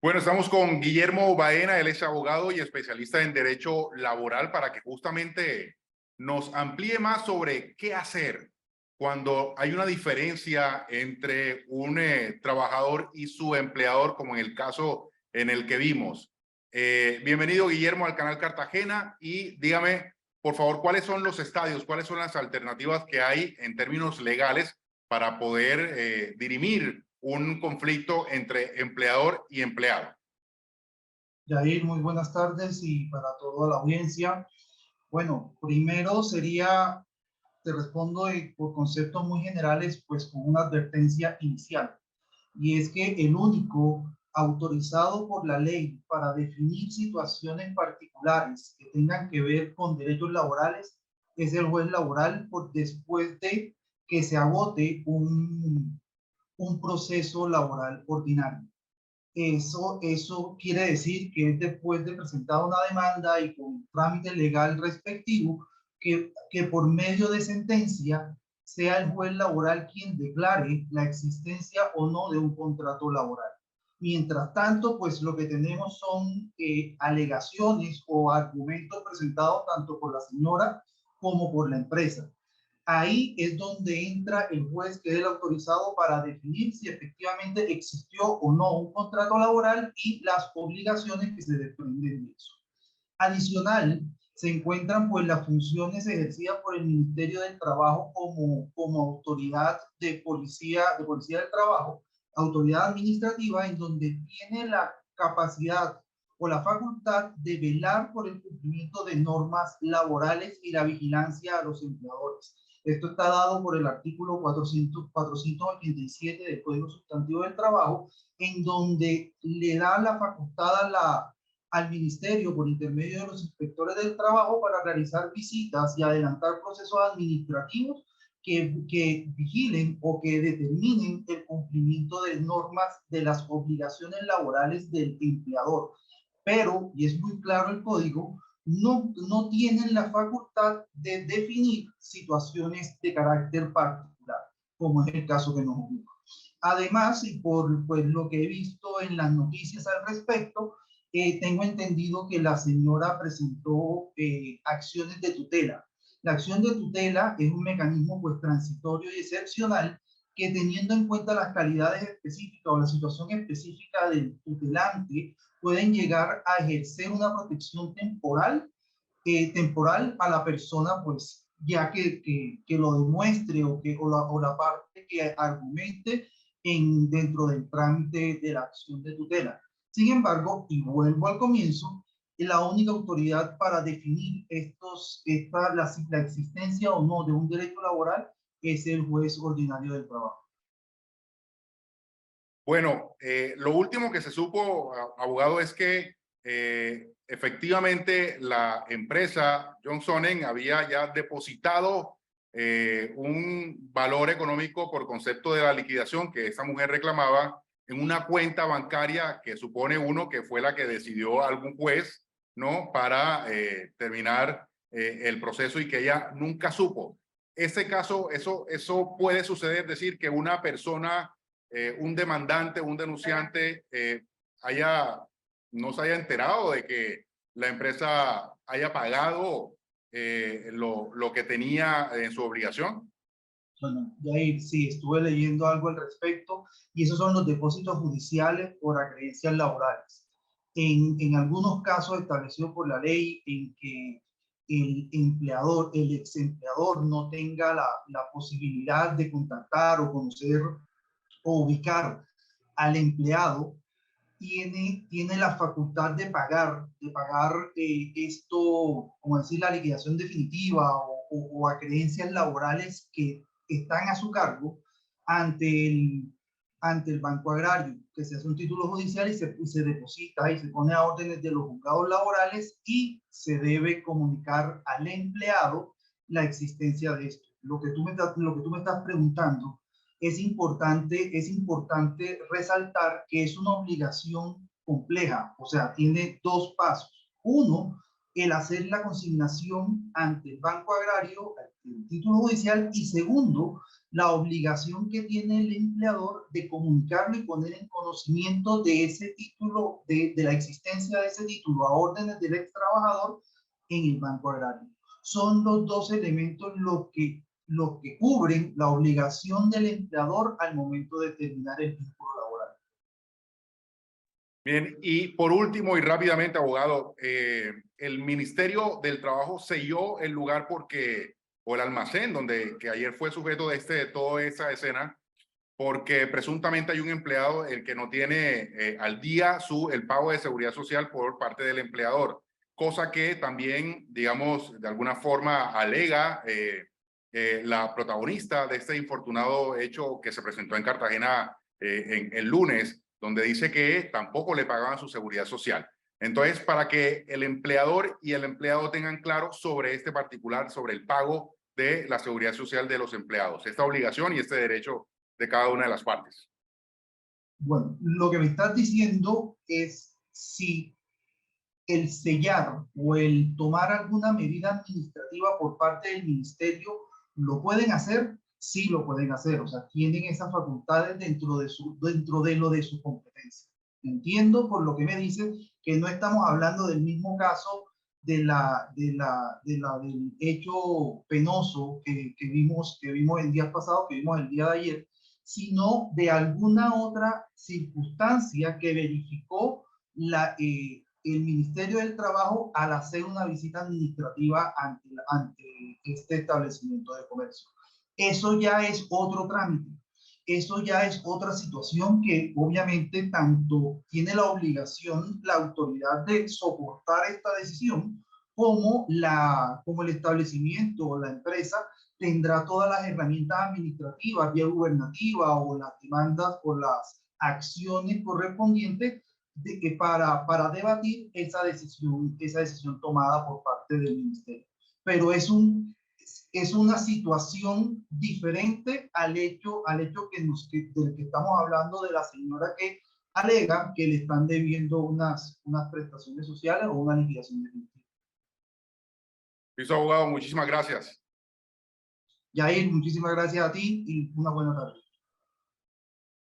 Bueno, estamos con Guillermo Baena, él es abogado y especialista en derecho laboral para que justamente nos amplíe más sobre qué hacer cuando hay una diferencia entre un trabajador y su empleador, como en el caso en el que vimos. Bienvenido, Guillermo, al canal Cartagena y dígame, por favor, cuáles son los estadios, cuáles son las alternativas que hay en términos legales para poder dirimir un conflicto entre empleador y empleado. Yair, muy buenas tardes y para toda la audiencia. Bueno, primero sería, te respondo por conceptos muy generales, pues con una advertencia inicial. Y es que el único autorizado por la ley para definir situaciones particulares que tengan que ver con derechos laborales es el juez laboral después de que se agote un proceso laboral ordinario. Eso quiere decir que es después de presentar una demanda y con trámite legal respectivo, que por medio de sentencia sea el juez laboral quien declare la existencia o no de un contrato laboral. Mientras tanto, pues lo que tenemos son alegaciones o argumentos presentados tanto por la señora como por la empresa. Ahí es donde entra el juez, que es el autorizado para definir si efectivamente existió o no un contrato laboral y las obligaciones que se desprenden de eso. Adicional, se encuentran pues las funciones ejercidas por el Ministerio del Trabajo como autoridad de policía del trabajo, autoridad administrativa, en donde tiene la capacidad o la facultad de velar por el cumplimiento de normas laborales y la vigilancia a los empleadores. Esto está dado por el artículo 487 del Código Sustantivo del Trabajo, en donde le da la facultad al ministerio por intermedio de los inspectores del trabajo para realizar visitas y adelantar procesos administrativos que vigilen o que determinen el cumplimiento de normas de las obligaciones laborales del empleador. Pero, y es muy claro el código, no tienen la facultad de definir situaciones de carácter particular, como es el caso que nos ocupa. Además, y por pues, lo que he visto en las noticias al respecto, tengo entendido que la señora presentó acciones de tutela. La acción de tutela es un mecanismo pues transitorio y excepcional que, teniendo en cuenta las calidades específicas o la situación específica del tutelante, pueden llegar a ejercer una protección temporal a la persona, pues ya que lo demuestre o la parte que argumente dentro del trámite de la acción de tutela. Sin embargo, y vuelvo al comienzo, la única autoridad para definir la existencia o no de un derecho laboral es el juez ordinario del trabajo. Bueno, lo último que se supo, abogado, es que efectivamente la empresa John Sonnen había ya depositado un valor económico por concepto de la liquidación que esa mujer reclamaba en una cuenta bancaria que supone uno que fue la que decidió algún juez, ¿no? Para terminar el proceso y que ella nunca supo. Ese caso, eso puede suceder, es decir, que una persona un demandante, un denunciante no se haya enterado de que la empresa haya pagado lo que tenía en su obligación. Bueno, Jair, sí, estuve leyendo algo al respecto y esos son los depósitos judiciales por acreencias laborales. En algunos casos establecidos por la ley en que el ex empleador no tenga la posibilidad de contactar o conocer o ubicar al empleado, tiene la facultad de pagar esto, como decir, la liquidación definitiva o acreencias laborales que están a su cargo ante el Banco Agrario, que se hace un título judicial y se deposita y se pone a órdenes de los juzgados laborales y se debe comunicar al empleado la existencia de esto. Lo que tú me estás preguntando, es importante resaltar que es una obligación compleja, o sea, tiene dos pasos. Uno, el hacer la consignación ante el Banco Agrario, el título judicial, y segundo, la obligación que tiene el empleador de comunicarlo y poner en conocimiento de ese título, de la existencia de ese título a órdenes del ex trabajador en el Banco Agrario. Son los dos elementos lo que cubren la obligación del empleador al momento de terminar el vínculo laboral. Bien, y por último y rápidamente, abogado, el Ministerio del Trabajo selló el lugar o el almacén que ayer fue sujeto de toda esa escena, porque presuntamente hay un empleado el que no tiene al día el pago de seguridad social por parte del empleador, cosa que también, digamos, de alguna forma alega la protagonista de este infortunado hecho que se presentó en Cartagena el lunes, donde dice que tampoco le pagaban su seguridad social. Entonces, para que el empleador y el empleado tengan claro sobre este particular, sobre el pago de la seguridad social de los empleados, esta obligación y este derecho de cada una de las partes. Bueno, lo que me estás diciendo es si el sellar o el tomar alguna medida administrativa por parte del ministerio lo pueden hacer, sí lo pueden hacer, o sea, tienen esas facultades dentro de lo de su competencia. Entiendo por lo que me dices que no estamos hablando del mismo caso del hecho penoso que vimos el día pasado, que vimos el día de ayer, sino de alguna otra circunstancia que verificó el Ministerio del Trabajo al hacer una visita administrativa ante este establecimiento de comercio. Eso ya es otro trámite, eso ya es otra situación que obviamente tanto tiene la obligación la autoridad de soportar esta decisión como el establecimiento o la empresa tendrá todas las herramientas administrativas, vía gubernativa o las demandas o las acciones correspondientes para debatir esa decisión tomada por parte del ministerio. Pero es una situación diferente al hecho del que estamos hablando de la señora que alega que le están debiendo unas prestaciones sociales o una liquidación definitiva. Listo, abogado, muchísimas gracias. Yair, muchísimas gracias a ti y una buena tarde.